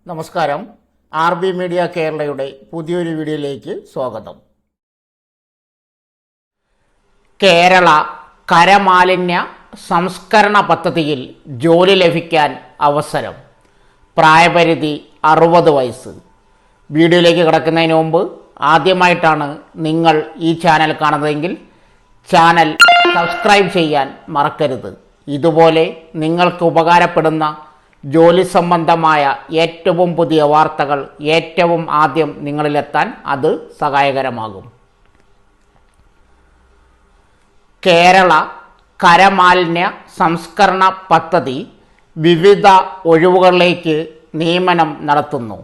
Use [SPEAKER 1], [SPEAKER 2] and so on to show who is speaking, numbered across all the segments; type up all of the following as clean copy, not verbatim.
[SPEAKER 1] നമസ്കാരം. RB media കേരളയുടെ പുതിയൊരു വീഡിയോയിലേക്ക് സ്വാഗതം. കേരള കരമാലിന്യ സംസ്കരണ പദ്ധതിയിൽ ജോലി ലഭിക്കാൻ അവസരം. പ്രായപരിധി 60 വയസ്സ്. വീഡിയോയിലേക്ക് കിടക്കുന്നതിന് മുമ്പ് ആദ്യമായിട്ടാണ് നിങ്ങൾ ഈ ചാനൽ കാണുന്നതെങ്കിൽ ചാനൽ സബ്സ്ക്രൈബ് ചെയ്യാൻ മറക്കരുത്. ഇതുപോലെ നിങ്ങൾക്ക് ഉപകാരപ്പെടുന്ന ജോലി സംബന്ധമായ ഏറ്റവും പുതിയ വാർത്തകൾ ഏറ്റവും ആദ്യം നിങ്ങളിലെത്താൻ അത് സഹായകരമാകും. കേരള കരമാലിന്യ സംസ്കരണ പദ്ധതി വിവിധ ഒഴിവുകളിലേക്ക് നിയമനം നടത്തുന്നു.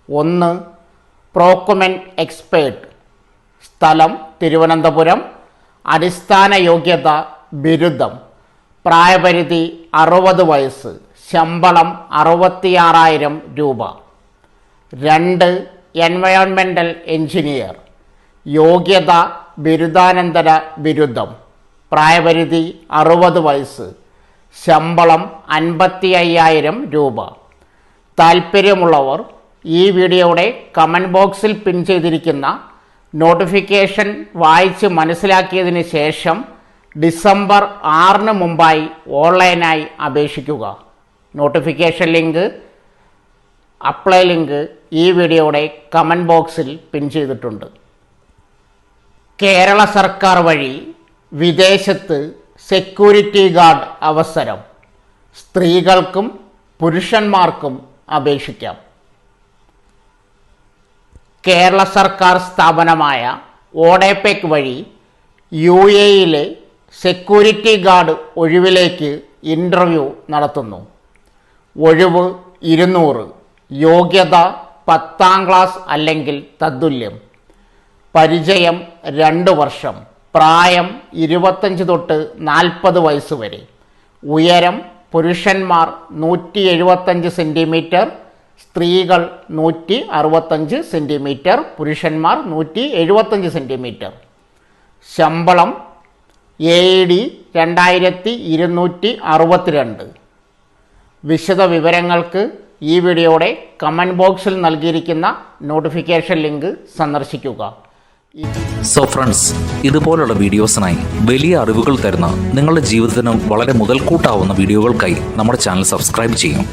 [SPEAKER 1] 1. പ്രോക്യുമെന്റ് എക്സ്പേർട്ട്. സ്ഥലം തിരുവനന്തപുരം. അടിസ്ഥാന യോഗ്യത ബിരുദം. പ്രായപരിധി 60 വയസ്സ്. ശമ്പളം 66,000 രൂപ. 2. എൻവയോൺമെൻ്റൽ എഞ്ചിനീയർ. യോഗ്യത ബിരുദാനന്തര ബിരുദം. പ്രായപരിധി 60 വയസ്സ്. ശമ്പളം 55,000 രൂപ. താൽപ്പര്യമുള്ളവർ ഈ വീഡിയോയുടെ കമൻറ്റ് ബോക്സിൽ പിൻ ചെയ്തിരിക്കുന്ന നോട്ടിഫിക്കേഷൻ വായിച്ച് മനസ്സിലാക്കിയതിന് ശേഷം ഡിസംബർ 6 മുമ്പായി ഓൺലൈനായി അപേക്ഷിക്കുക. നോട്ടിഫിക്കേഷൻ ലിങ്ക്, അപ്ലൈ ലിങ്ക് ഈ വീഡിയോയുടെ കമൻറ്റ് ബോക്സിൽ പിൻ ചെയ്തിട്ടുണ്ട്. കേരള സർക്കാർ വഴി വിദേശത്ത് സെക്യൂരിറ്റി ഗാർഡ് അവസരം. സ്ത്രീകൾക്കും പുരുഷന്മാർക്കും അപേക്ഷിക്കാം. കേരള സർക്കാർ സ്ഥാപനമായ ഓഡെപെക് വഴി UAE-യിലെ സെക്യൂരിറ്റി ഗാർഡ് ഒഴിവിലേക്ക് ഇൻ്റർവ്യൂ നടത്തുന്നു. ഒഴിവ് 200. യോഗ്യത 10ാം ക്ലാസ് അല്ലെങ്കിൽ തത്തുല്യം. പരിചയം 2 വർഷം. പ്രായം 25 തൊട്ട് 40 വയസ്സ് വരെ. ഉയരം പുരുഷന്മാർ 175 സെൻറ്റിമീറ്റർ, സ്ത്രീകൾ 165 സെൻറ്റിമീറ്റർ, പുരുഷന്മാർ 175 സെൻറ്റിമീറ്റർ. ശമ്പളം AED 2262. വിശദ വിവരങ്ങൾക്ക് ഈ വീഡിയോയുടെ കമൻറ്റ് ബോക്സിൽ നൽകിയിരിക്കുന്ന നോട്ടിഫിക്കേഷൻ ലിങ്ക് സന്ദർശിക്കുക.
[SPEAKER 2] സോ ഫ്രണ്ട്സ്, ഇതുപോലുള്ള വീഡിയോസിനായി വലിയ അറിവുകൾ തരുന്ന നിങ്ങളുടെ ജീവിതത്തിന് വളരെ മുതൽക്കൂട്ടാവുന്ന വീഡിയോകൾക്കായി നമ്മുടെ ചാനൽ സബ്സ്ക്രൈബ് ചെയ്യും.